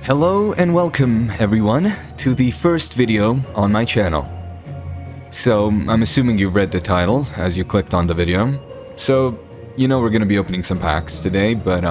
Hello and welcome everyone to the first video on my channel. So, I'm assuming you read the title as you clicked on the video. So, you know we're going to be opening some packs today, but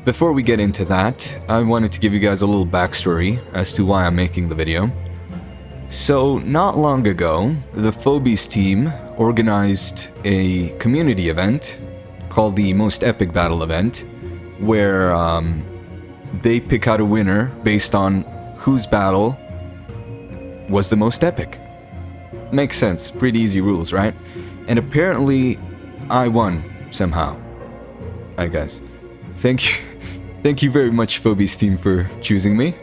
before we get into that, I wanted to give you guys a little backstory as to why I'm making the video. So, not long ago, the Phobies team organized a community event called the Most Epic Battle event, where they pick out a winner based on whose battle was the most epic. Makes sense, pretty easy rules, right? And apparently, I won somehow, I guess. Thank you very much, Phobies team, for choosing me.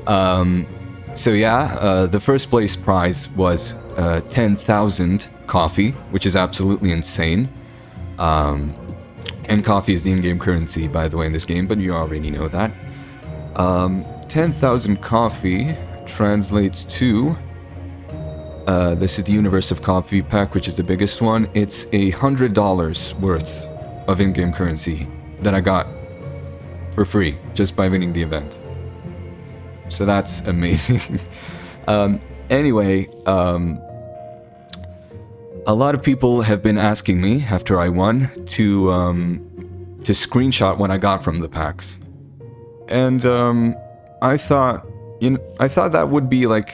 So yeah, the first place prize was 10,000 coffee, which is absolutely insane. And coffee is the in-game currency, by the way, in this game, but you already know that. 10,000 coffee translates to... this is the Universe of Coffee pack, which is the biggest one. It's $100 worth of in-game currency that I got for free, just by winning the event. So that's amazing. Anyway, a lot of people have been asking me after I won to screenshot what I got from the packs, and I thought that would be like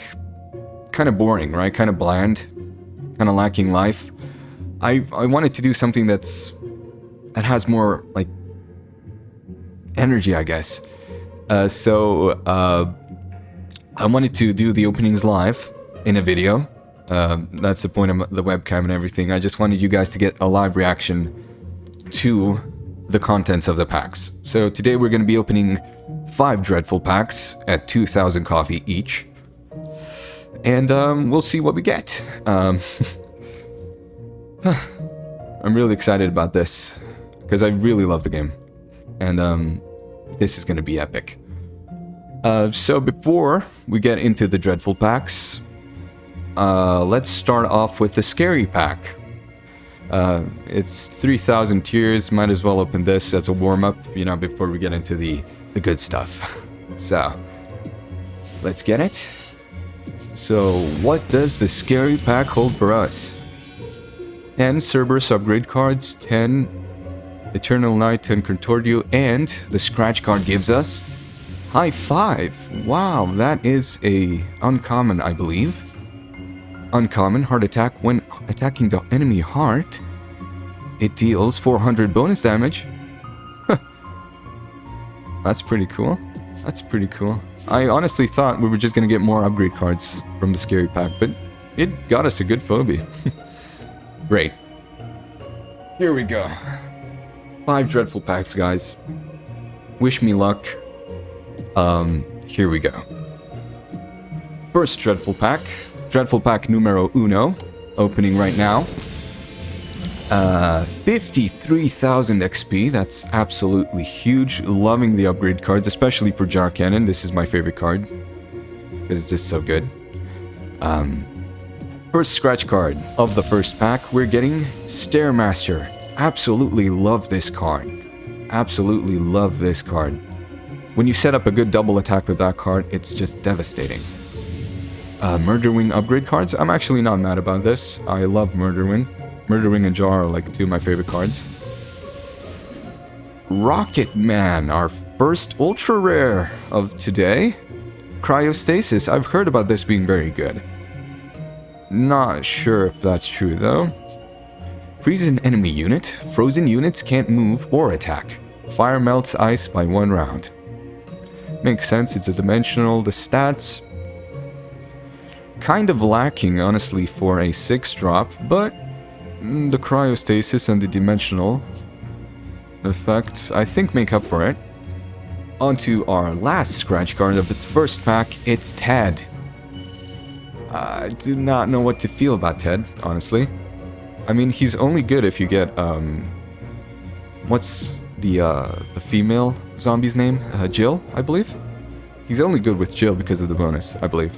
kind of boring, right? Kind of bland, kind of lacking life. I wanted to do something that has more like energy, I guess. So I wanted to do the openings live in a video. That's the point of the webcam and everything. I just wanted you guys to get a live reaction to the contents of the packs. So today we're going to be opening 5 dreadful packs at 2,000 coffee each. And we'll see what we get. I'm really excited about this, because I really love the game. And this is going to be epic. So before we get into the dreadful packs, let's start off with the scary pack. It's 3,000 tiers. Might as well open this as a warm-up, you know, before we get into the good stuff. So, let's get it. So, what does the scary pack hold for us? 10 Cerberus upgrade cards, 10 Eternal Night, 10 Contordio, and the scratch card gives us High Five. Wow, that is a uncommon, I believe. Uncommon, heart attack. When attacking the enemy heart, it deals 400 bonus damage. That's pretty cool. That's pretty cool. I honestly thought we were just going to get more upgrade cards from the scary pack, but it got us a good phobie. Great. Here we go. 5 dreadful packs, guys. Wish me luck. Here we go. First dreadful pack. Dreadful pack numero uno. Opening right now. 53,000 XP. That's absolutely huge. Loving the upgrade cards, especially for Jar Cannon. This is my favorite card, because it's just so good. First scratch card of the first pack. We're getting Stairmaster. Absolutely love this card. Absolutely love this card. When you set up a good double attack with that card, it's just devastating. Murderwing upgrade cards. I'm actually not mad about this. I love Murderwing. Murderwing and Jar are like 2 of my favorite cards. Rocketman, our first ultra rare of today. Cryostasis. I've heard about this being very good. Not sure if that's true though. Freezes an enemy unit. Frozen units can't move or attack. Fire melts ice by 1 round. Makes sense, it's a dimensional. The stats... kind of lacking, honestly, for a 6-drop, but the cryostasis and the dimensional effects, I think, make up for it. On to our last scratch card of the first pack. It's Ted. I do not know what to feel about Ted, honestly. I mean, he's only good if you get, what's the female zombie's name? Jill, I believe? He's only good with Jill because of the bonus, I believe.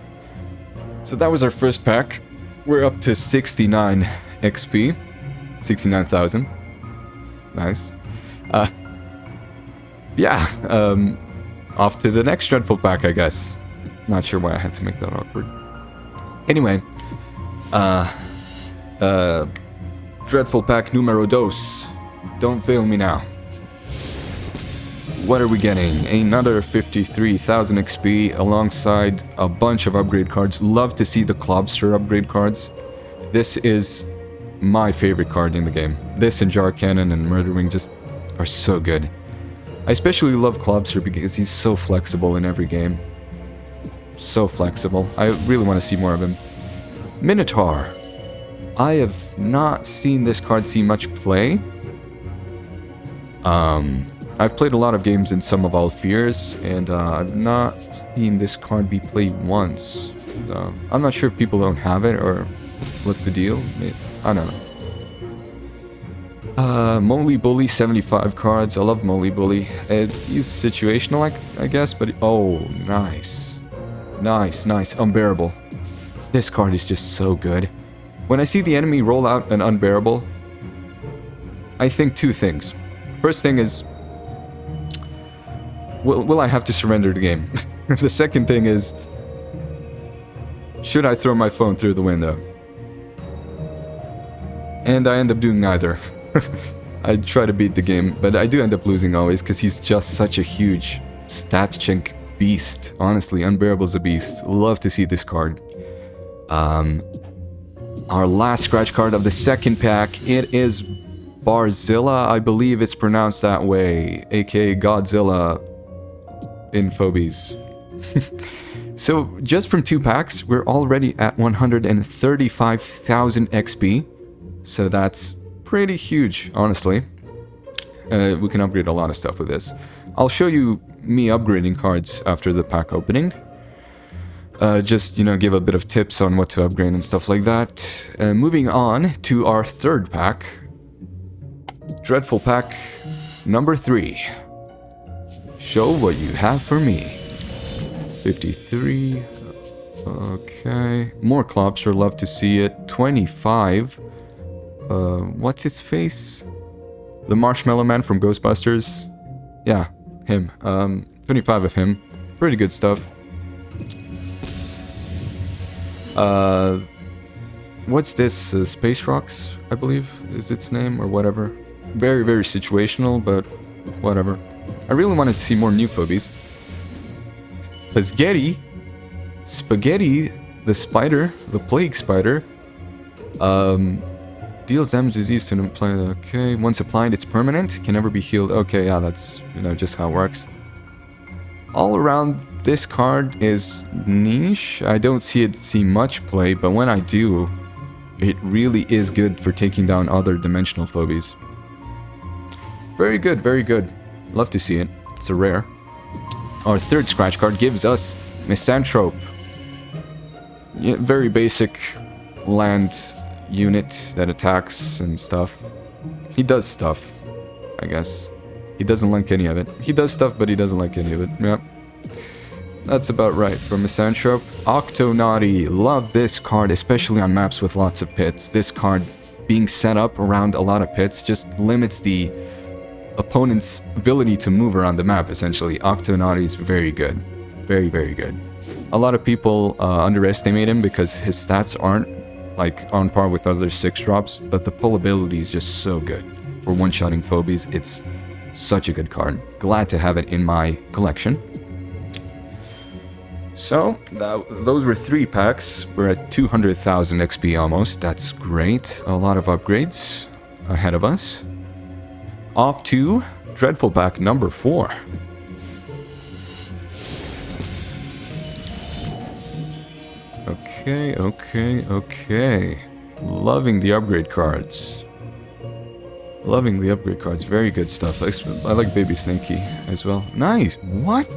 So that was our first pack. We're up to 69 XP. 69,000. Nice. Yeah, off to the next dreadful pack, I guess. Not sure why I had to make that awkward. Anyway, dreadful pack numero dos. Don't fail me now. What are we getting? Another 53,000 XP alongside a bunch of upgrade cards. Love to see the Clobster upgrade cards. This is my favorite card in the game. This and Jar Cannon and Murderwing just are so good. I especially love Clobster because he's so flexible in every game. So flexible. I really want to see more of him. Minotaur. I have not seen this card see much play. I've played a lot of games in Sum of All Fears, and I've not seen this card be played once. I'm not sure if people don't have it, or what's the deal? I don't know. Moly Bully, 75 cards. I love Moly Bully. He's situational, I guess, but... Oh, nice. Nice, nice. Unbearable. This card is just so good. When I see the enemy roll out an Unbearable, I think two things. First thing is... Will I have to surrender the game? The second thing is... Should I throw my phone through the window? And I end up doing neither. I try to beat the game, but I do end up losing always, because he's just such a huge stat chink beast. Honestly, Unbearable's a beast. Love to see this card. Our last scratch card of the second pack, it is Barzilla. I believe it's pronounced that way, aka Godzilla in Phobies. So, just from 2 packs, we're already at 135,000 XP. So that's pretty huge, honestly. We can upgrade a lot of stuff with this. I'll show you me upgrading cards after the pack opening. Just, you know, give a bit of tips on what to upgrade and stuff like that. Moving on to our third pack. Dreadful pack number 3. Show what you have for me. 53. Okay. More Clobster, love to see it. 25. What's its face? The Marshmallow Man from Ghostbusters? Yeah, him. 25 of him. Pretty good stuff. What's this? Space Rocks, I believe, is its name, or whatever. Very, very situational, but whatever. I really wanted to see more new phobies. Spaghetti, the spider, the plague spider. Deals damage disease to an apply. Okay, once applied, it's permanent. Can never be healed. Okay, yeah, that's, you know, just how it works. All around, this card is niche. I don't see much play, but when I do, it really is good for taking down other dimensional phobies. Very good, very good. Love to see it. It's a rare. Our third scratch card gives us Misanthrope. Yeah, very basic land unit that attacks and stuff. He does stuff, I guess. He doesn't like any of it. He does stuff, but he doesn't like any of it. Yeah. That's about right for Misanthrope. Octonaughty. Love this card, especially on maps with lots of pits. This card being set up around a lot of pits just limits the opponent's ability to move around the map, essentially. Octonaughty is very good. Very, very good. A lot of people underestimate him because his stats aren't like on par with other 6-drops, but the pull ability is just so good. For one-shotting phobies, it's such a good card. Glad to have it in my collection. So, those were 3 packs. We're at 200,000 XP almost. That's great. A lot of upgrades ahead of us. Off to Dreadful pack number 4. Okay. Loving the upgrade cards. Very good stuff. I like Baby Snakey as well. Nice. What?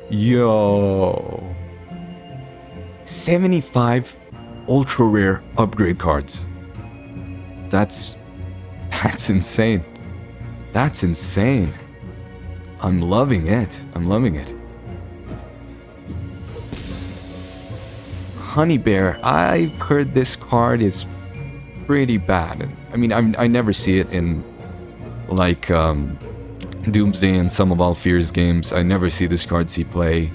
Yo. 75 ultra rare upgrade cards. That's insane. That's insane. I'm loving it. Honey Bear. I've heard this card is pretty bad. I mean, I never see it in like Doomsday and Sum of All Fears games, I never see this card see play.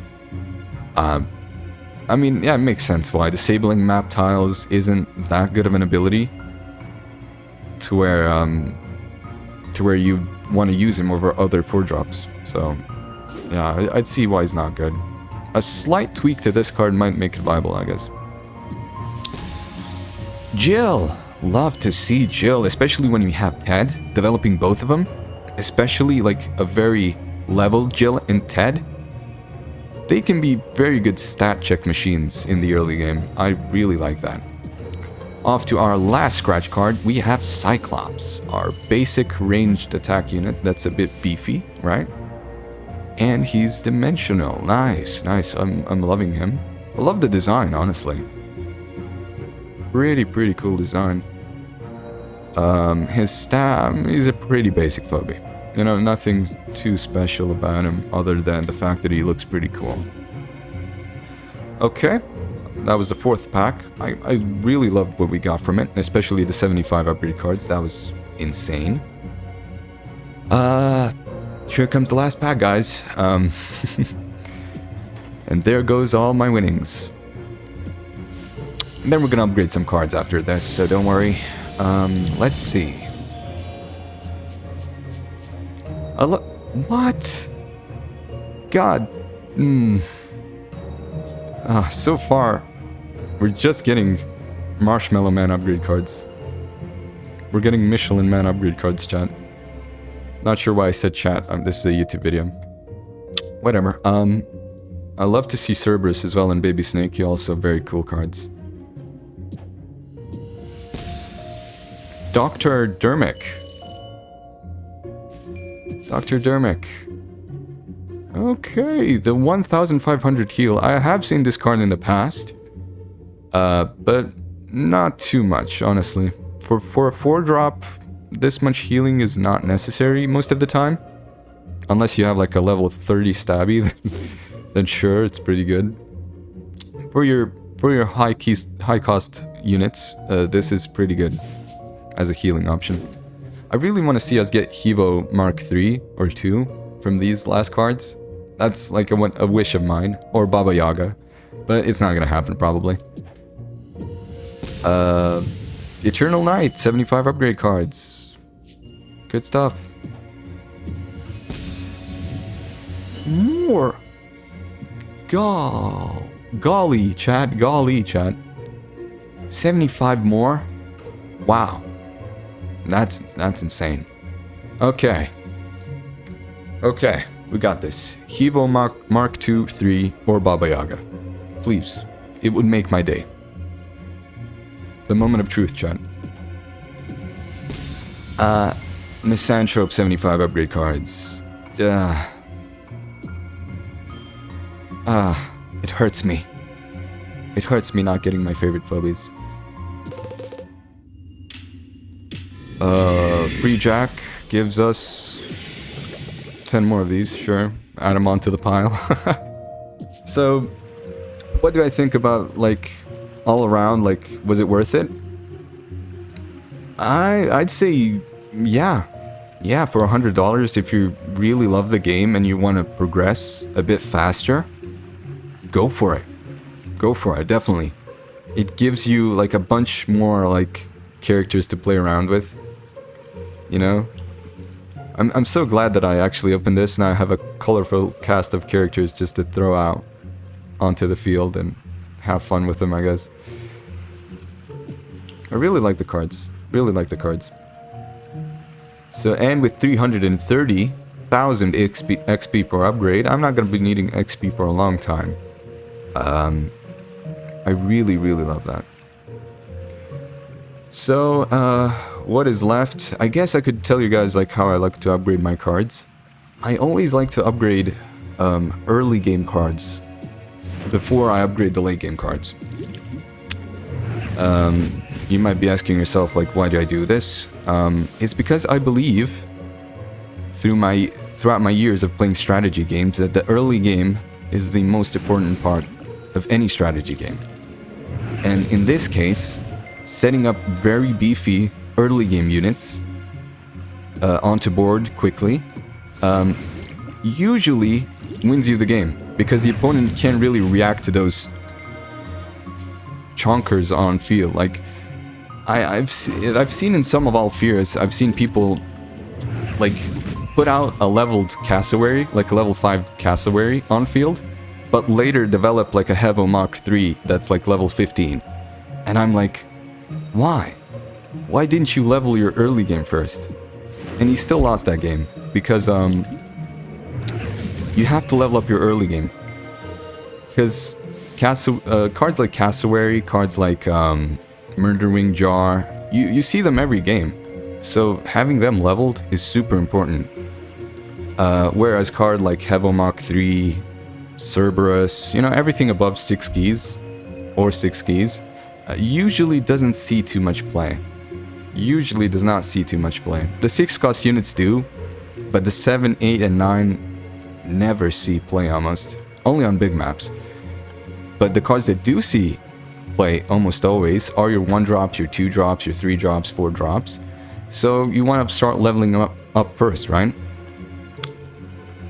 I mean, yeah, it makes sense why. Disabling map tiles isn't that good of an ability to where you want to use him over other 4-drops. So, yeah, I'd see why he's not good. A slight tweak to this card might make it viable, I guess. Jill! Love to see Jill, especially when you have Ted, developing both of them. Especially, like, a very level Jill and Ted. They can be very good stat check machines in the early game. I really like that. Off to our last scratch card, we have Cyclops, our basic ranged attack unit that's a bit beefy, right? And he's dimensional. Nice, nice. I'm loving him. I love the design, honestly. Pretty cool design. His stam, he's a pretty basic phobie. You know, nothing too special about him other than the fact that he looks pretty cool. Okay, that was the 4th pack. I really loved what we got from it, especially the 75 upgrade cards. That was insane. Here comes the last pack, guys. And there goes all my winnings. And then we're gonna upgrade some cards after this, so don't worry. Let's see. What? God. So far, we're just getting Marshmallow Man upgrade cards. We're getting Michelin Man upgrade cards, chat. Not sure why I said chat. This is a YouTube video. Whatever. I love to see Cerberus as well and Baby Snake. He also very cool cards. Dr. Dermick. Dr. Dermick. Okay, the 1500 heal. I have seen this card in the past. But not too much, honestly. For a 4-drop, this much healing is not necessary most of the time. Unless you have like a level 30 stabby, then sure, it's pretty good. For your high cost units, this is pretty good as a healing option. I really want to see us get Hevo Mark 3 or 2 from these last cards. That's like a wish of mine, or Baba Yaga, but it's not gonna happen probably. Eternal Night, 75 upgrade cards. Good stuff. More. Golly, chat. 75 more? Wow. That's insane. Okay. Okay, we got this. Hevo Mark 2, 3, or Baba Yaga. Please. It would make my day. The moment of truth, chat. Misanthrope 75 upgrade cards. It hurts me. It hurts me not getting my favorite phobies. Free Jack gives us 10 more of these, sure. Add them onto the pile. So, what do I think about, like, all around, like, was it worth it? I'd say, yeah. Yeah, for $100, if you really love the game and you want to progress a bit faster, go for it. Go for it, definitely. It gives you, like, a bunch more, like, characters to play around with. You know? I'm so glad that I actually opened this and I have a colorful cast of characters just to throw out onto the field and have fun with them, I guess. I really like the cards. Really like the cards. So, and with 330,000 XP per upgrade, I'm not going to be needing XP for a long time. I really love that. So, what is left? I guess I could tell you guys like how I like to upgrade my cards. I always like to upgrade early game cards before I upgrade the late game cards. You might be asking yourself, like, why do I do this? It's because I believe, throughout my years of playing strategy games, that the early game is the most important part of any strategy game. And in this case, setting up very beefy early game units onto board quickly usually wins you the game, because the opponent can't really react to those chonkers on field. Like, I've seen in some of Alfiers, I've seen people like put out a leveled cassowary, like a level 5 cassowary on field, but later develop like a Hevo Mach 3 that's like level 15. And I'm like, why? Why didn't you level your early game first? And he still lost that game, because you have to level up your early game. Because cards like Cassowary, cards like Murdering Jar, you see them every game. So having them leveled is super important. Whereas card like Hevo Mach 3, Cerberus, you know, everything above 6 keys, or 6 keys, usually doesn't see too much play. Usually does not see too much play. The 6 cost units do, but the 7, 8, and 9 never see play almost. Only on big maps. But the cards that do see play almost always are your 1 drops, your 2 drops, your 3 drops, 4 drops. So you want to start leveling up first, right?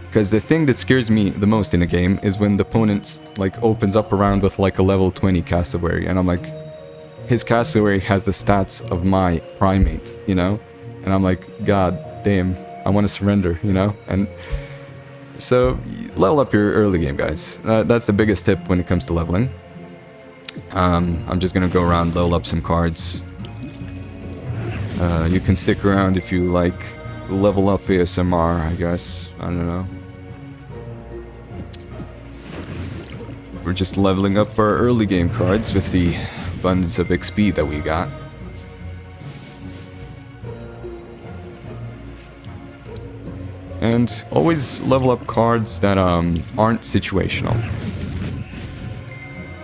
Because the thing that scares me the most in a game is when the opponent like opens up around with like a level 20 cassowary, and I'm like, his cassowary has the stats of my primate, you know? And I'm like, god damn, I want to surrender, you know? And so level up your early game, guys. That's the biggest tip when it comes to leveling. I'm just gonna go around, level up some cards. You can stick around if you like level up ASMR, I guess. I don't know. We're just leveling up our early game cards with the abundance of XP that we got. And always level up cards that aren't situational.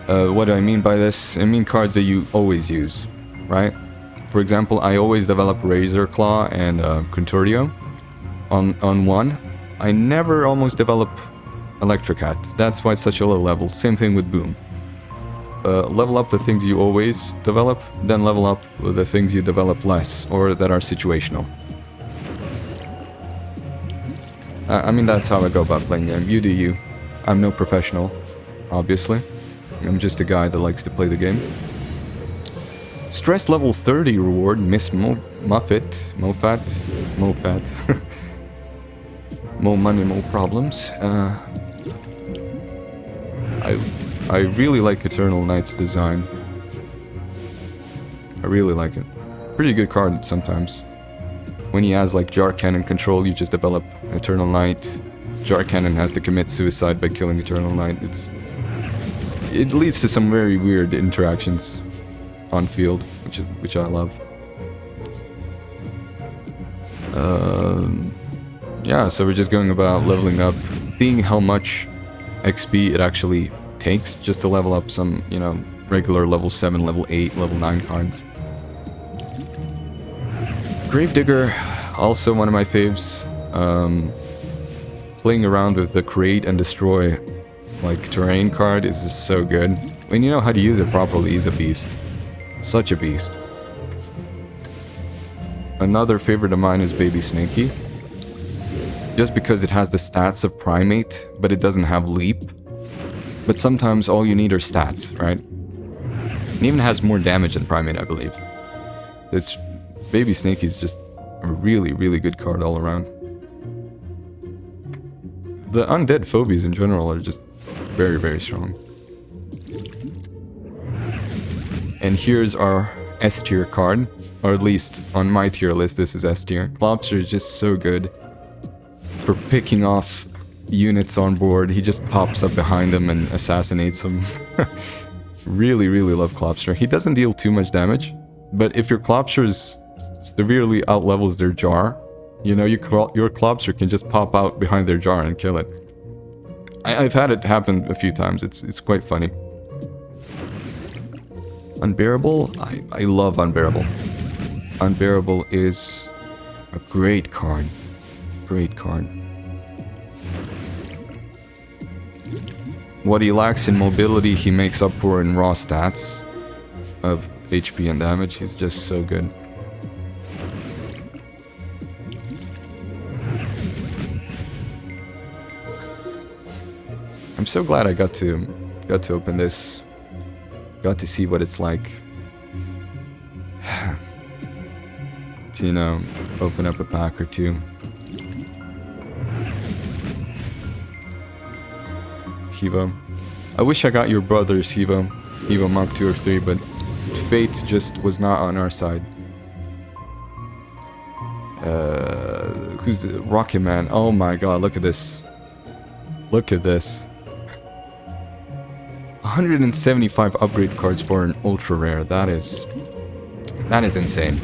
What do I mean by this? I mean cards that you always use, right? For example, I always develop Razor Claw and Contortio on 1. I never almost develop Electrocat. That's why it's such a low level. Same thing with Boom. Level up the things you always develop, then level up the things you develop less, or that are situational. I mean, that's how I go about playing the game. You do you. I'm no professional, obviously. I'm just a guy that likes to play the game. Stress level 30 reward, Miss Moffat. More money, more problems. I really like Eternal Knight's design. I really like it. Pretty good card sometimes. When he has like Jar Cannon control, you just develop Eternal Knight. Jar Cannon has to commit suicide by killing Eternal Knight. It leads to some very weird interactions on field, which I love. Yeah, so we're just going about leveling up, seeing how much XP it actually takes just to level up some, you know, regular level 7, level 8, level 9 cards. Gravedigger, also one of my faves. Playing around with the Create and Destroy, like, terrain card is just so good. When you know how to use it properly, he's a beast. Such a beast. Another favorite of mine is Baby Snaky. Just because it has the stats of Primate, but it doesn't have Leap. But sometimes all you need are stats, right? It even has more damage than Primate, I believe. Baby Snaky is just a really, really good card all around. The undead phobies in general are just very, very strong. And here's our S tier card, or at least on my tier list this is S tier. Klopster is just so good for picking off units on board. He just pops up behind them and assassinates them. Really, really love Klopster. He doesn't deal too much damage, but if your Klopsters severely outlevels their jar, you know, your Klopster can just pop out behind their jar and kill it. I've had it happen a few times. It's quite funny. Unbearable? I love Unbearable. Unbearable is a great card. Great card. What he lacks in mobility, he makes up for in raw stats of HP and damage. He's just so good. I'm so glad I got to open this. Got to see what it's like to, you know, open up a pack or two. Hivo. I wish I got your brothers, Hivo. Hivo Mark 2 or 3, but fate just was not on our side. Who's the rocketman? Oh my god, look at this. Look at this. 175 upgrade cards for an ultra rare. That is insane.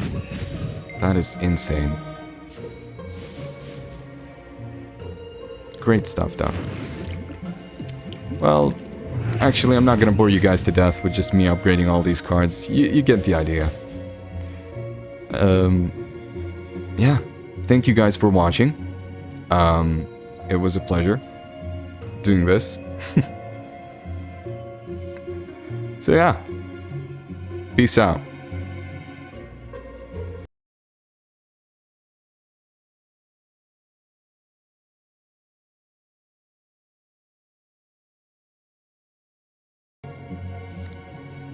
That is insane. Great stuff, though. Well, actually, I'm not gonna bore you guys to death with just me upgrading all these cards. You get the idea. Yeah. Thank you guys for watching. It was a pleasure doing this. So yeah. Peace out.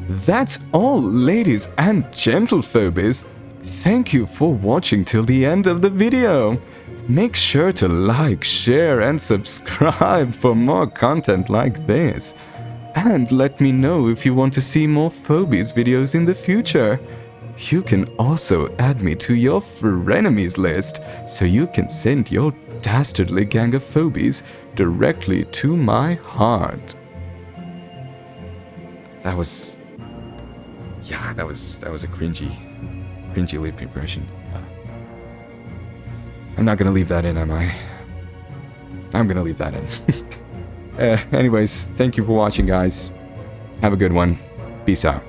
That's all, ladies and gentle phobies. Thank you for watching till the end of the video. Make sure to like, share and subscribe for more content like this. And let me know if you want to see more Phobies videos in the future. You can also add me to your frenemies list, so you can send your dastardly gang of Phobies directly to my heart. That was... yeah, that was a cringy leap impression. I'm not gonna leave that in, am I? I'm gonna leave that in. Anyways, thank you for watching, guys. Have a good one. Peace out.